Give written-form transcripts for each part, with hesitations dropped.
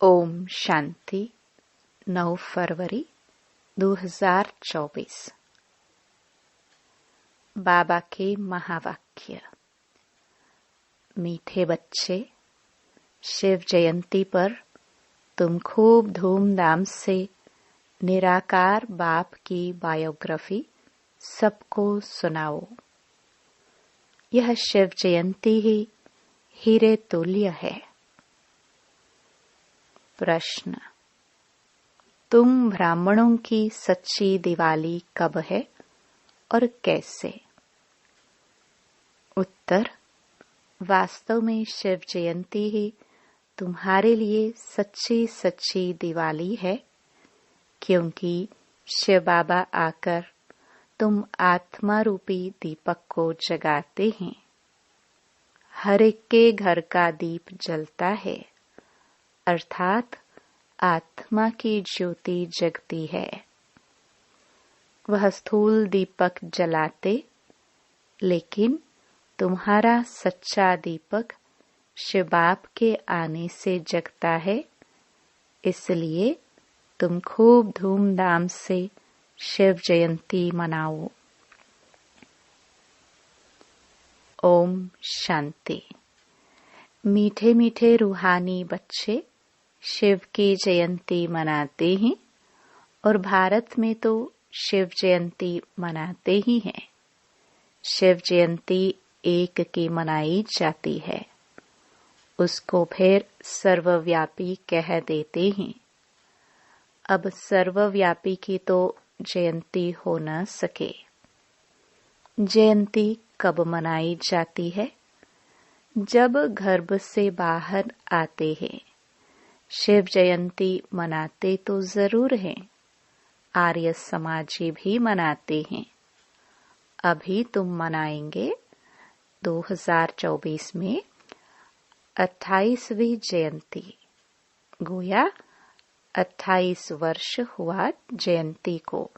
ओम शांति 9 फरवरी 2024। बाबा के महावाक्य। मीठे बच्चे, शिव जयंती पर तुम खूब धूमधाम से निराकार बाप की बायोग्राफी सबको सुनाओ। यह शिव जयंती ही हीरे तुल्य है। प्रश्न: तुम ब्राह्मणों की सच्ची दिवाली कब है और कैसे? उत्तर: वास्तव में शिव जयंती ही तुम्हारे लिए सच्ची सच्ची दिवाली है, क्योंकि शिव बाबा आकर तुम आत्मा रूपी दीपक को जगाते हैं। हर एक के घर का दीप जलता है, अर्थात आत्मा की ज्योति जगती है। वह स्थूल दीपक जलाते, लेकिन तुम्हारा सच्चा दीपक शिव बाप के आने से जगता है। इसलिए तुम खूब धूमधाम से शिव जयंती मनाओ। ओम शांति। मीठे मीठे रूहानी बच्चे शिव की जयंती मनाते हैं और भारत में तो शिव जयंती मनाते ही हैं। शिव जयंती एक की मनाई जाती है, उसको फिर सर्वव्यापी कह देते हैं। अब सर्वव्यापी की तो जयंती हो न सके। जयंती कब मनाई जाती है? जब गर्भ से बाहर आते हैं। शिव जयंती मनाते तो जरूर हैं, आर्य समाजी भी मनाते हैं। अभी तुम मनाएंगे 2024 में 28वीं जयंती। गोया 28 वर्ष हुआ जयंती को।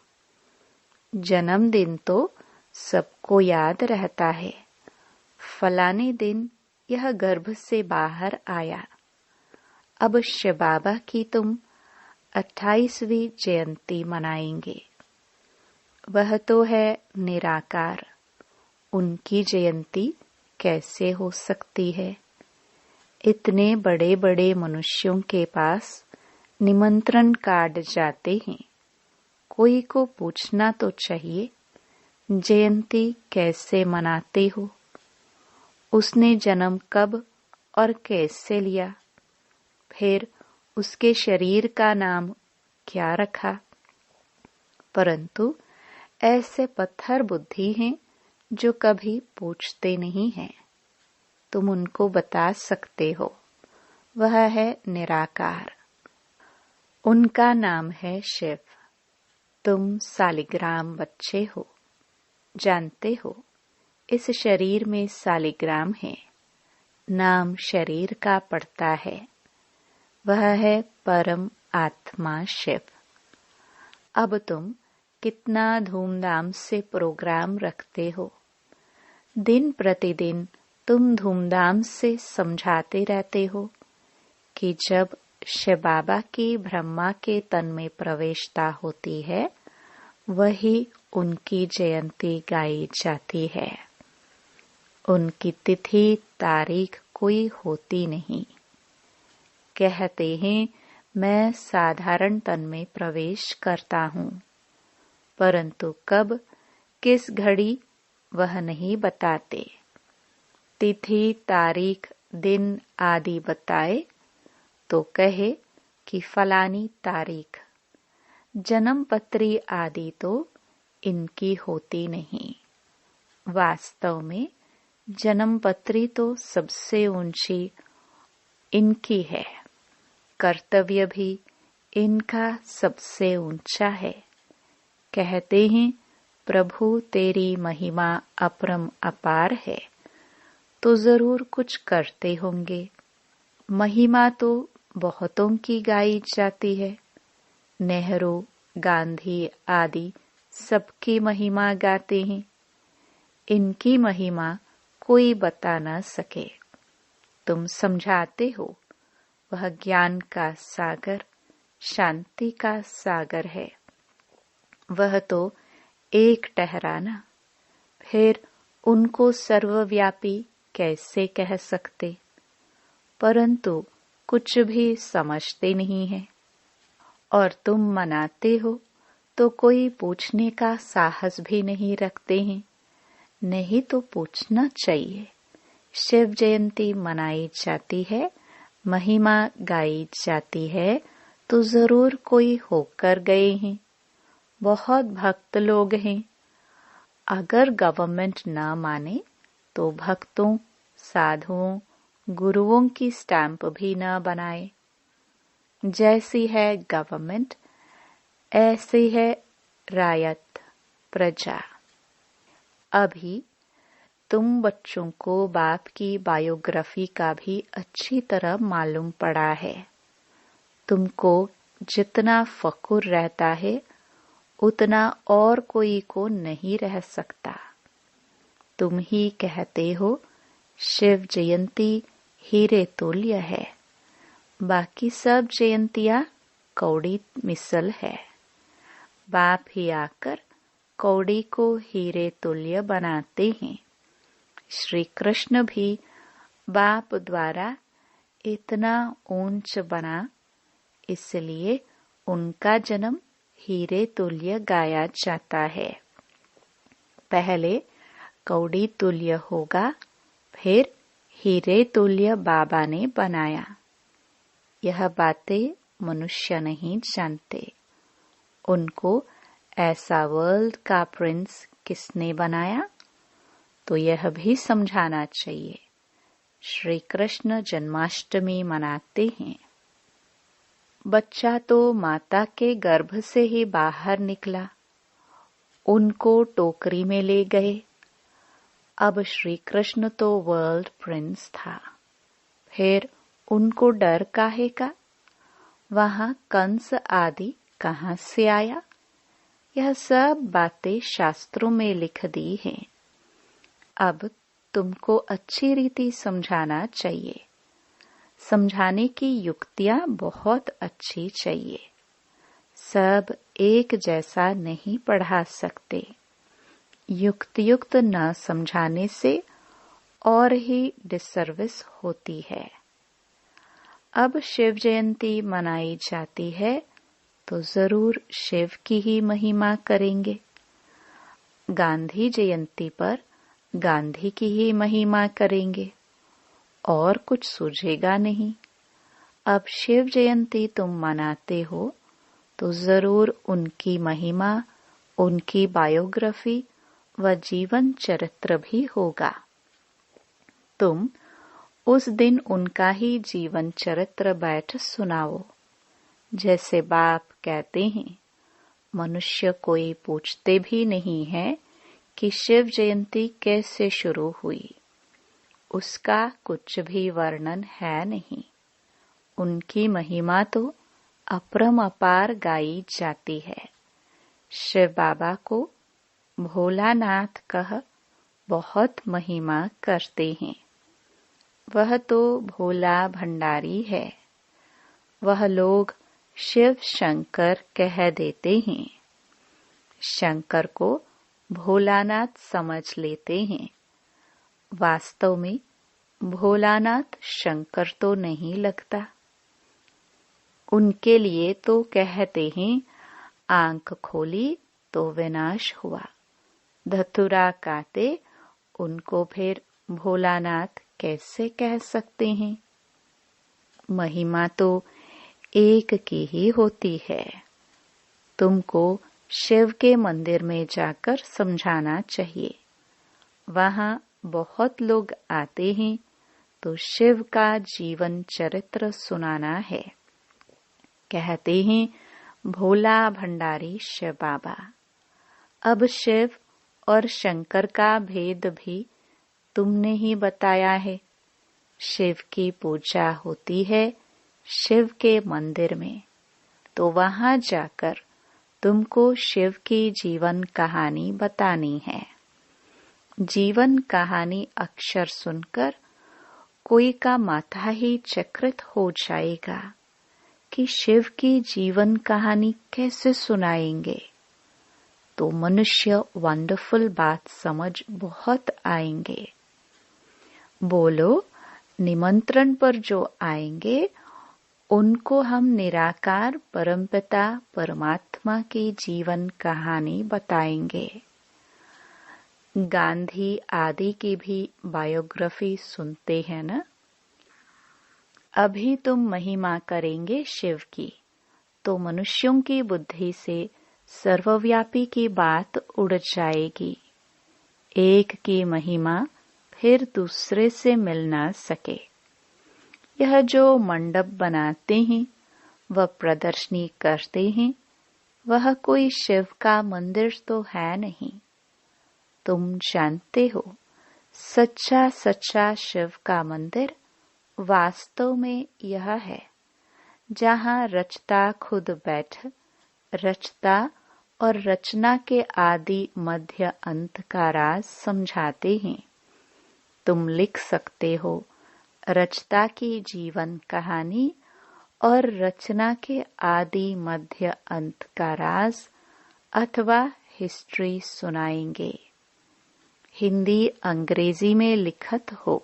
जन्मदिन तो सबको याद रहता है। फलाने दिन यह गर्भ से बाहर आया। अब शिव बाबा की तुम 28वीं जयंती मनाएंगे। वह तो है निराकार, उनकी जयंती कैसे हो सकती है? इतने बड़े बड़े मनुष्यों के पास निमंत्रण कार्ड जाते हैं। कोई को पूछना तो चाहिए, जयंती कैसे मनाते हो? उसने जन्म कब और कैसे लिया? फिर उसके शरीर का नाम क्या रखा? परंतु ऐसे पत्थर बुद्धि हैं जो कभी पूछते नहीं हैं। तुम उनको बता सकते हो, वह है निराकार। उनका नाम है शिव। तुम सालिग्राम बच्चे हो, जानते हो इस शरीर में सालिग्राम है। नाम शरीर का पड़ता है, वह है परम आत्मा शिव। अब तुम कितना धूमधाम से प्रोग्राम रखते हो। दिन प्रतिदिन तुम धूमधाम से समझाते रहते हो कि जब शिव बाबा की ब्रह्मा के तन में प्रवेशता होती है, वही उनकी जयंती गाई जाती है। उनकी तिथि तारीख कोई होती नहीं। कहते हैं मैं साधारण तन में प्रवेश करता हूँ, परंतु कब किस घड़ी वह नहीं बताते। तिथि तारीख दिन आदि बताए तो कहे कि फलानी तारीख। जन्म पत्री आदि तो इनकी होती नहीं। वास्तव में जन्म पत्री तो सबसे ऊंची इनकी है। कर्तव्य भी इनका सबसे ऊंचा है। कहते हैं प्रभु तेरी महिमा अपरम अपार है, तो जरूर कुछ करते होंगे। महिमा तो बहुतों की गाई जाती है। नेहरू, गांधी आदि सबकी महिमा गाते हैं। इनकी महिमा कोई बता न सके। तुम समझाते हो, वह ज्ञान का सागर, शांति का सागर है। वह तो एक ठहराना, फिर उनको सर्वव्यापी कैसे कह सकते? परंतु कुछ भी समझते नहीं है। और तुम मनाते हो तो कोई पूछने का साहस भी नहीं रखते हैं। नहीं तो पूछना चाहिए। शिव जयंती मनाई जाती है, महिमा गाई जाती है, तो जरूर कोई होकर गए हैं। बहुत भक्त लोग हैं। अगर गवर्नमेंट न माने तो भक्तों, साधुओं, गुरुओं की स्टैंप भी न बनाए। जैसी है गवर्नमेंट, ऐसी है रायत, प्रजा। अभी तुम बच्चों को बाप की बायोग्राफी का भी अच्छी तरह मालूम पड़ा है। तुमको जितना फकुर रहता है उतना और कोई को नहीं रह सकता। तुम ही कहते हो शिव जयंती हीरे तुल्य है, बाकी सब जयंतियां कौड़ी मिसल है। बाप ही आकर कौड़ी को हीरे तुल्य बनाते हैं। श्री कृष्ण भी बाप द्वारा इतना ऊंच बना, इसलिए उनका जन्म हीरे तुल्य गाया जाता है। पहले कौड़ी तुल्य होगा, फिर हीरे तुल्य बाबा ने बनाया। यह बातें मनुष्य नहीं जानते। उनको ऐसा वर्ल्ड का प्रिंस किसने बनाया, तो यह भी समझाना चाहिए। श्री कृष्ण जन्माष्टमी मनाते हैं। बच्चा तो माता के गर्भ से ही बाहर निकला, उनको टोकरी में ले गए। अब श्री कृष्ण तो वर्ल्ड प्रिंस था, फिर उनको डर काहे का? वहां कंस आदि कहां से आया? यह सब बातें शास्त्रों में लिख दी हैं। अब तुमको अच्छी रीति समझाना चाहिए। समझाने की युक्तियां बहुत अच्छी चाहिए। सब एक जैसा नहीं पढ़ा सकते। युक्त न समझाने से और ही डिसर्विस होती है। अब शिव जयंती मनाई जाती है तो जरूर शिव की ही महिमा करेंगे। गांधी जयंती पर गांधी की ही महिमा करेंगे और कुछ सूझेगा नहीं। अब शिव जयंती तुम मनाते हो तो जरूर उनकी महिमा, उनकी बायोग्राफी व जीवन चरित्र भी होगा। तुम उस दिन उनका ही जीवन चरित्र बैठ सुनाओ। जैसे बाप कहते हैं, मनुष्य कोई पूछते भी नहीं है कि शिव जयंती कैसे शुरू हुई। उसका कुछ भी वर्णन है नहीं। उनकी महिमा तो अपरंपार गाई जाती है। शिव बाबा को भोलानाथ कह बहुत महिमा करते हैं। वह तो भोला भंडारी है। वह लोग शिव शंकर कह देते हैं। शंकर को भोलानाथ समझ लेते हैं। वास्तव में भोलानाथ शंकर तो नहीं लगता। उनके लिए तो कहते हैं, आंख खोली तो विनाश हुआ। धतुरा काटे उनको फिर भोलानाथ कैसे कह सकते हैं? महिमा तो एक की ही होती है। तुमको शिव के मंदिर में जाकर समझाना चाहिए। वहां बहुत लोग आते हैं तो शिव का जीवन चरित्र सुनाना है। कहते हैं भोला भंडारी शिव बाबा। अब शिव और शंकर का भेद भी तुमने ही बताया है। शिव की पूजा होती है शिव के मंदिर में, तो वहां जाकर तुमको शिव की जीवन कहानी बतानी है। जीवन कहानी अक्षर सुनकर कोई का माथा ही चक्रित हो जाएगा कि शिव की जीवन कहानी कैसे सुनाएंगे। तो मनुष्य वंडरफुल बात समझ बहुत आएंगे। बोलो, निमंत्रण पर जो आएंगे उनको हम निराकार परमपिता परमात्मा की जीवन कहानी बताएंगे। गांधी आदि की भी बायोग्राफी सुनते हैं ना। अभी तुम महिमा करेंगे शिव की, तो मनुष्यों की बुद्धि से सर्वव्यापी की बात उड़ जाएगी। एक की महिमा फिर दूसरे से मिल ना सके। यह जो मंडप बनाते हैं, वह प्रदर्शनी करते हैं, वह कोई शिव का मंदिर तो है नहीं। तुम जानते हो, सच्चा सच्चा शिव का मंदिर वास्तव में यह है जहाँ रचता खुद बैठ रचता और रचना के आदि मध्य अंत का राज समझाते हैं। तुम लिख सकते हो रचता की जीवन कहानी और रचना के आदि मध्य अंत का राज, अथवा हिस्ट्री सुनाएंगे। हिंदी अंग्रेजी में लिखत हो।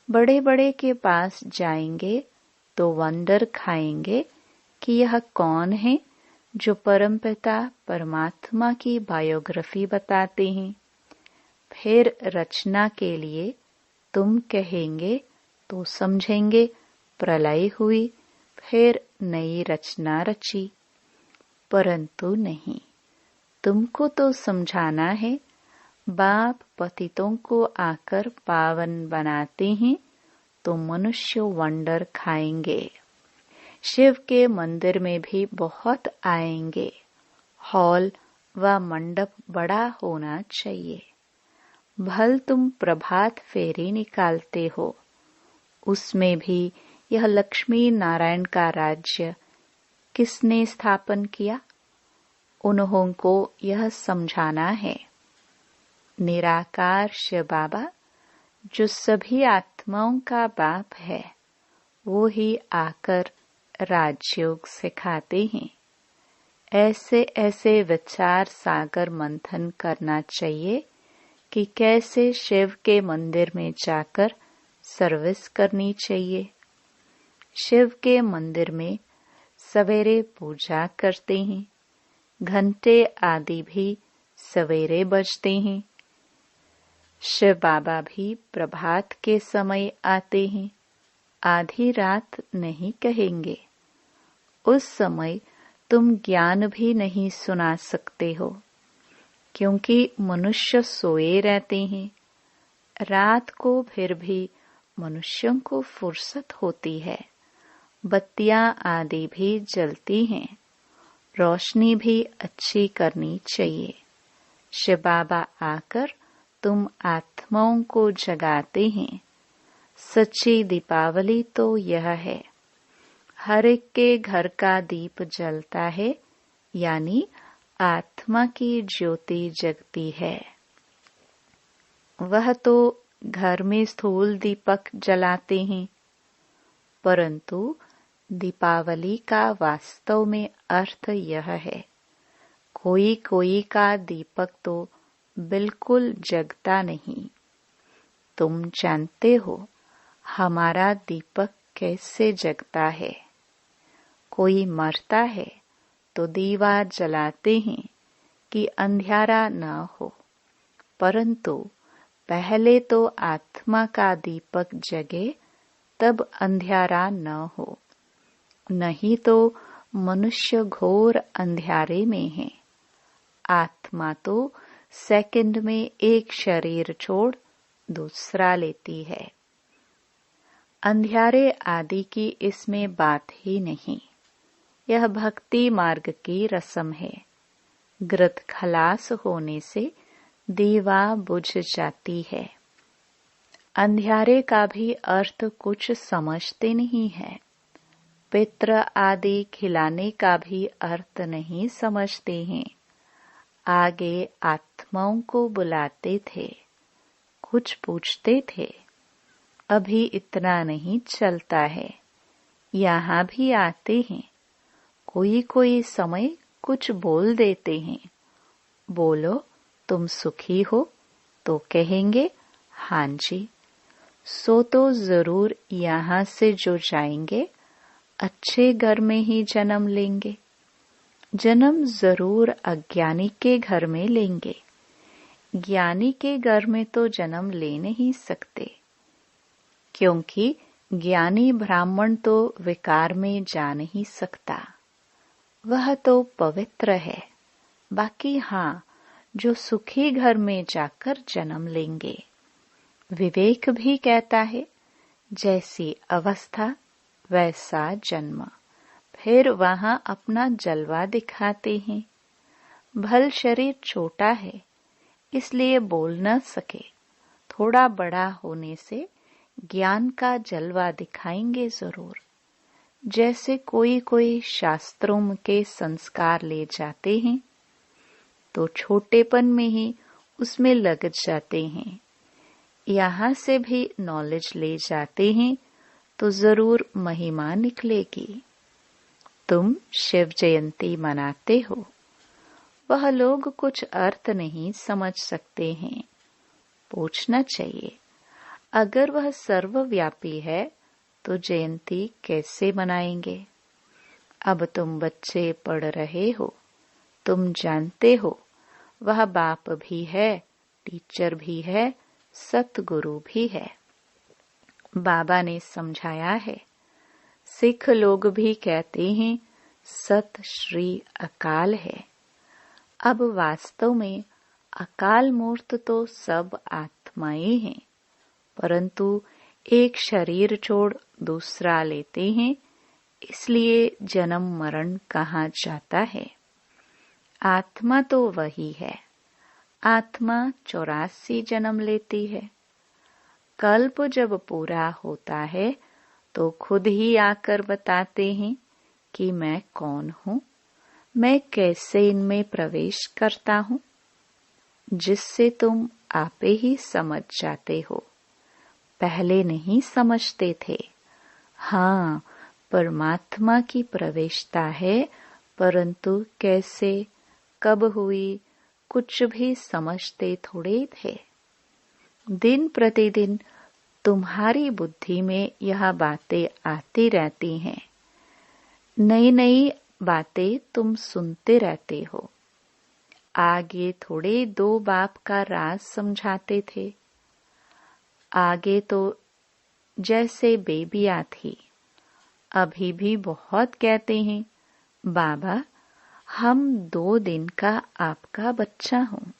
बड़े बड़े के पास जाएंगे तो वंडर खाएंगे कि यह कौन है जो परमपिता परमात्मा की बायोग्राफी बताते हैं। फिर रचना के लिए तुम कहेंगे तो समझेंगे प्रलय हुई, फिर नई रचना रची। परंतु नहीं, तुमको तो समझाना है बाप पतितों को आकर पावन बनाते हैं, तो मनुष्य वंडर खाएंगे। शिव के मंदिर में भी बहुत आएंगे। हॉल व मंडप बड़ा होना चाहिए। भल तुम प्रभात फेरी निकालते हो, उसमें भी यह लक्ष्मी नारायण का राज्य किसने स्थापन किया? उन्हों को यह समझाना है। निराकार शिव बाबा जो सभी आत्माओं का बाप है, वो ही आकर राजयोग सिखाते हैं। ऐसे ऐसे विचार सागर मंथन करना चाहिए कि कैसे शिव के मंदिर में जाकर सर्विस करनी चाहिए। शिव के मंदिर में सवेरे पूजा करते हैं, घंटे आदि भी सवेरे बजते हैं। शिव बाबा भी प्रभात के समय आते हैं, आधी रात नहीं कहेंगे। उस समय तुम ज्ञान भी नहीं सुना सकते हो, क्योंकि मनुष्य सोए रहते हैं। रात को फिर भी मनुष्यों को फुर्सत होती है, बत्तियां आदि भी जलती हैं, रोशनी भी अच्छी करनी चाहिए। शिव बाबा आकर तुम आत्माओं को जगाते हैं। सच्ची दीपावली तो यह है, हर एक के घर का दीप जलता है, यानी आत्मा की ज्योति जगती है। वह तो घर में स्थूल दीपक जलाते हैं, परंतु दीपावली का वास्तव में अर्थ यह है, कोई कोई का दीपक तो बिल्कुल जगता नहीं। तुम जानते हो हमारा दीपक कैसे जगता है। कोई मरता है तो दीवा जलाते हैं कि अंधियारा न हो, परंतु पहले तो आत्मा का दीपक जगे तब अंधियारा न हो, नहीं तो मनुष्य घोर अंधियारे में है। आत्मा तो सेकंड में एक शरीर छोड़ दूसरा लेती है। अंधियारे आदि की इसमें बात ही नहीं। यह भक्ति मार्ग की रस्म है। घृत खलास होने से दीवा बुझ जाती है। अंधियारे का भी अर्थ कुछ समझते नहीं है। पित्र आदि खिलाने का भी अर्थ नहीं समझते हैं। आगे आत्माओं को बुलाते थे, कुछ पूछते थे, अभी इतना नहीं चलता है, यहाँ भी आते हैं, कोई कोई समय कुछ बोल देते हैं। बोलो तुम सुखी हो तो कहेंगे हाँ जी। सो तो जरूर यहाँ से जो जाएंगे अच्छे घर में ही जन्म लेंगे। जन्म जरूर अज्ञानी के घर में लेंगे, ज्ञानी के घर में तो जन्म ले नहीं सकते, क्योंकि ज्ञानी ब्राह्मण तो विकार में जा नहीं सकता, वह तो पवित्र है। बाकी हाँ, जो सुखी घर में जाकर जन्म लेंगे। विवेक भी कहता है जैसी अवस्था वैसा जन्म, फिर वहां अपना जलवा दिखाते हैं। भल शरीर छोटा है इसलिए बोल न सके, थोड़ा बड़ा होने से ज्ञान का जलवा दिखाएंगे जरूर। जैसे कोई कोई शास्त्रों के संस्कार ले जाते हैं तो छोटेपन में ही उसमें लग जाते हैं। यहाँ से भी नॉलेज ले जाते हैं तो जरूर महिमा निकलेगी। तुम शिव जयंती मनाते हो, वह लोग कुछ अर्थ नहीं समझ सकते हैं। पूछना चाहिए, अगर वह सर्वव्यापी है तो जयंती कैसे मनाएंगे? अब तुम बच्चे पढ़ रहे हो, तुम जानते हो वह बाप भी है, टीचर भी है, सतगुरु भी है। बाबा ने समझाया है। सिख लोग भी कहते हैं सत श्री अकाल है। अब वास्तव में अकाल मूर्त तो सब आत्माएं हैं, परंतु एक शरीर छोड़ दूसरा लेते हैं, इसलिए जन्म मरण कहा जाता है। आत्मा तो वही है। आत्मा 84 जन्म लेती है। कल्प जब पूरा होता है तो खुद ही आकर बताते हैं कि मैं कौन हूँ, मैं कैसे इनमें प्रवेश करता हूँ, जिससे तुम आपे ही समझ जाते हो। पहले नहीं समझते थे। हाँ, परमात्मा की प्रवेशता है, परंतु कैसे, कब हुई, कुछ भी समझते थोड़े थे। दिन प्रतिदिन तुम्हारी बुद्धि में यह बातें आती रहती हैं। नई नई बातें तुम सुनते रहते हो। आगे थोड़े 2 बाप का राज समझाते थे। आगे तो जैसे बेबियाँ थी, अभी भी बहुत कहते हैं बाबा हम 2 दिन का आपका बच्चा हूँ,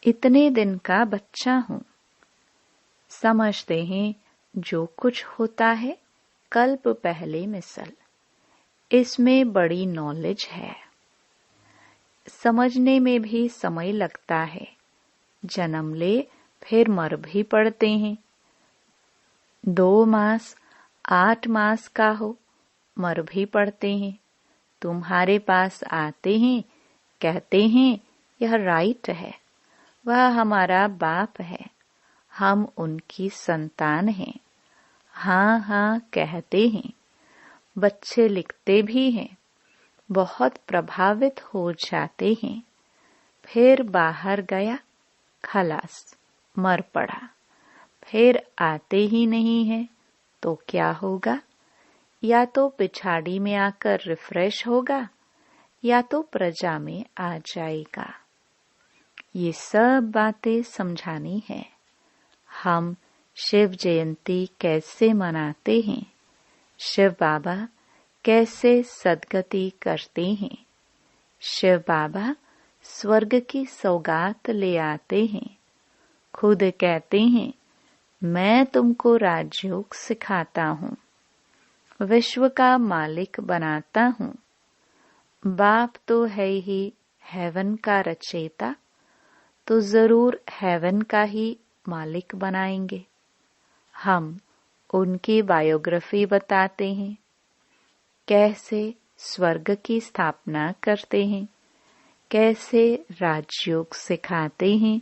इतने दिन का बच्चा हूँ। समझते हैं जो कुछ होता है कल्प पहले मिसल, इसमें बड़ी नॉलेज है। समझने में भी समय लगता है। जन्म ले फिर मर भी पड़ते हैं। 2 मास 8 मास का हो, मर भी पड़ते हैं। तुम्हारे पास आते हैं, कहते हैं यह राइट है, वह हमारा बाप है, हम उनकी संतान हैं। हाँ हाँ कहते हैं। बच्चे लिखते भी हैं, बहुत प्रभावित हो जाते हैं। फिर बाहर गया, खलास, मर पड़ा। फिर आते ही नहीं है तो क्या होगा? या तो पिछाड़ी में आकर रिफ्रेश होगा, या तो प्रजा में आ जाएगा। ये सब बातें समझानी है। हम शिव जयंती कैसे मनाते हैं, शिव बाबा कैसे सद्गति करते हैं। शिव बाबा स्वर्ग की सौगात ले आते हैं। खुद कहते हैं मैं तुमको राजयोग सिखाता हूँ, विश्व का मालिक बनाता हूँ। बाप तो है ही हेवन का रचयिता, तो जरूर हेवन का ही मालिक बनाएंगे। हम उनकी बायोग्राफी बताते हैं, कैसे स्वर्ग की स्थापना करते हैं, कैसे राजयोग सिखाते हैं,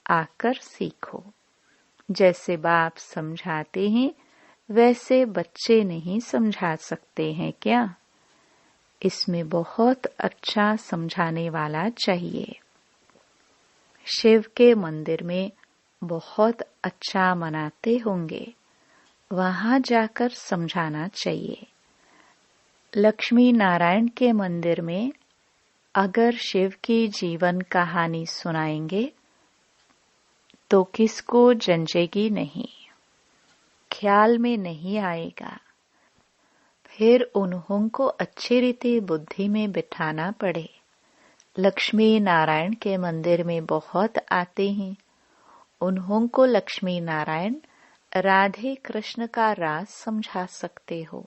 आकर सीखो। जैसे बाप समझाते हैं वैसे बच्चे नहीं समझा सकते हैं क्या? इसमें बहुत अच्छा समझाने वाला चाहिए। शिव के मंदिर में बहुत अच्छा मनाते होंगे, वहां जाकर समझाना चाहिए। लक्ष्मी नारायण के मंदिर में अगर शिव की जीवन कहानी सुनाएंगे तो किसको जंचेगी नहीं, ख्याल में नहीं आएगा। फिर उन्हों को अच्छी रीति बुद्धि में बिठाना पड़े। लक्ष्मी नारायण के मंदिर में बहुत आते हैं, उन्हों को लक्ष्मी नारायण राधे कृष्ण का राज समझा सकते हो।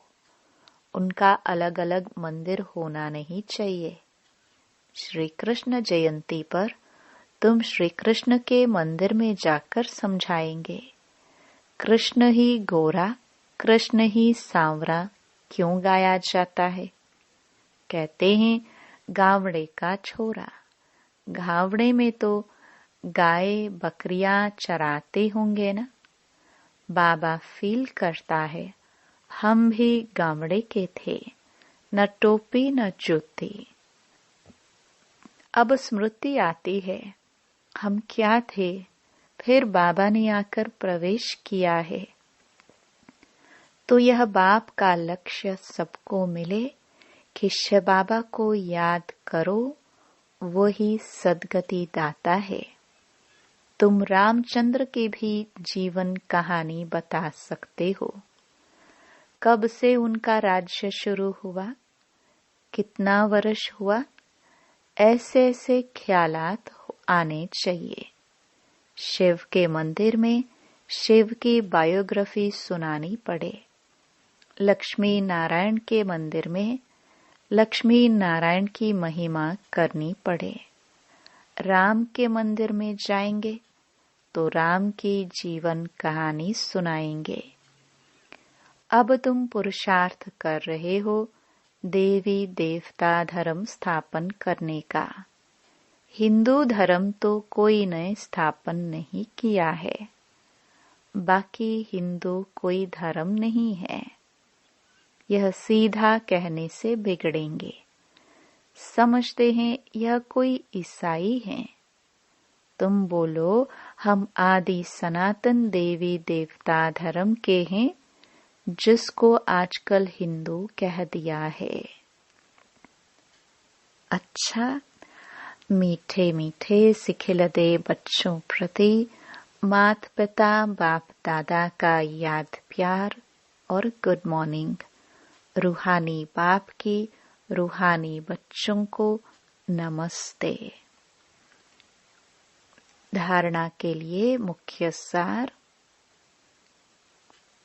उनका अलग अलग मंदिर होना नहीं चाहिए। श्री कृष्ण जयंती पर तुम श्री कृष्ण के मंदिर में जाकर समझाएंगे कृष्ण ही गोरा, कृष्ण ही सांवरा क्यों गाया जाता है? कहते हैं गावड़े का छोरा। गावड़े में तो गाय बकरियां चराते होंगे ना। बाबा फील करता है हम भी गावड़े के थे, न टोपी न जूती। अब स्मृति आती है हम क्या थे, फिर बाबा ने आकर प्रवेश किया है। तो यह बाप का लक्ष्य सबको मिले कि शिव बाबा को याद करो, वही सदगति दाता है। तुम रामचंद्र की भी जीवन कहानी बता सकते हो। कब से उनका राज्य शुरू हुआ, कितना वर्ष हुआ, ऐसे ऐसे ख्यालात आने चाहिए। शिव के मंदिर में शिव की बायोग्राफी सुनानी पड़े। लक्ष्मी नारायण के मंदिर में लक्ष्मी नारायण की महिमा करनी पड़े। राम के मंदिर में जाएंगे तो राम की जीवन कहानी सुनाएंगे। अब तुम पुरुषार्थ कर रहे हो देवी देवता धर्म स्थापन करने का। हिंदू धर्म तो कोई ने स्थापन नहीं किया है, बाकी हिंदू कोई धर्म नहीं है। यह सीधा कहने से बिगड़ेंगे। समझते हैं यह कोई ईसाई है। तुम बोलो हम आदि सनातन देवी देवता धर्म के हैं, जिसको आजकल हिंदू कह दिया है। अच्छा, मीठे मीठे सिखिलदे बच्चों प्रति माता पिता बाप दादा का याद प्यार और गुड मॉर्निंग। रूहानी बाप की रूहानी बच्चों को नमस्ते। धारणा के लिए मुख्य सार।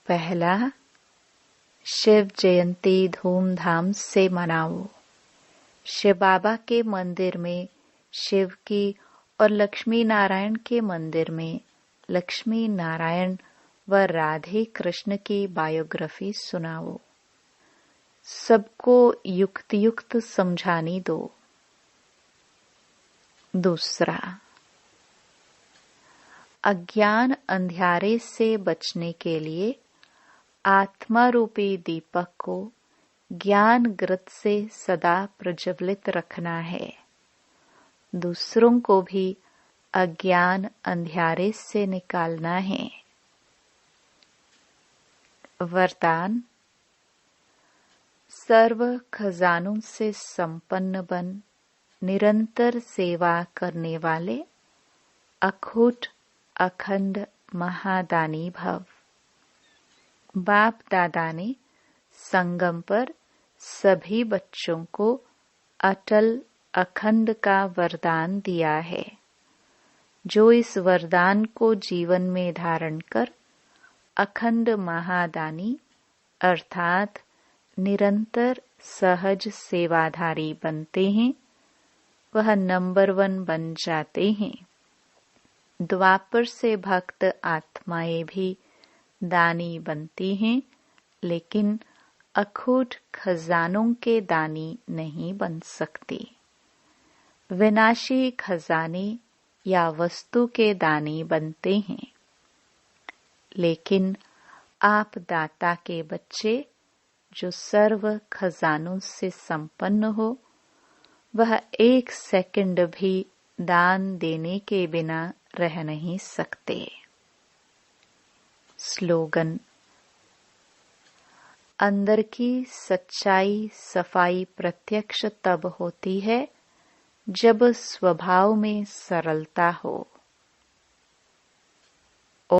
पहला, शिव जयंती धूमधाम से मनाओ। शिव बाबा के मंदिर में शिव की और लक्ष्मी नारायण के मंदिर में लक्ष्मी नारायण व राधे कृष्ण की बायोग्राफी सुनाओ। सबको युक्त युक्त समझानी दो। दूसरा, अज्ञान अंधियारे से बचने के लिए आत्मा रूपी दीपक को ज्ञान ग्रत से सदा प्रज्वलित रखना है। दूसरों को भी अज्ञान अंधियारे से निकालना है। वरदान, सर्व खजानों से संपन्न बन निरंतर सेवा करने वाले अखूट अखंड महादानी भव। बाप दादा ने संगम पर सभी बच्चों को अटल अखंड का वरदान दिया है। जो इस वरदान को जीवन में धारण कर अखंड महादानी अर्थात निरंतर सहज सेवाधारी बनते हैं, वह नंबर 1 बन जाते हैं। द्वापर से भक्त आत्माएं भी दानी बनती हैं, लेकिन अखूट खजानों के दानी नहीं बन सकती। विनाशी खजाने या वस्तु के दानी बनते हैं। लेकिन आप दाता के बच्चे जो सर्व खजानों से संपन्न हो, वह 1 सेकंड भी दान देने के बिना रह नहीं सकते। स्लोगन: अंदर की सच्चाई सफाई प्रत्यक्ष तब होती है जब स्वभाव में सरलता हो।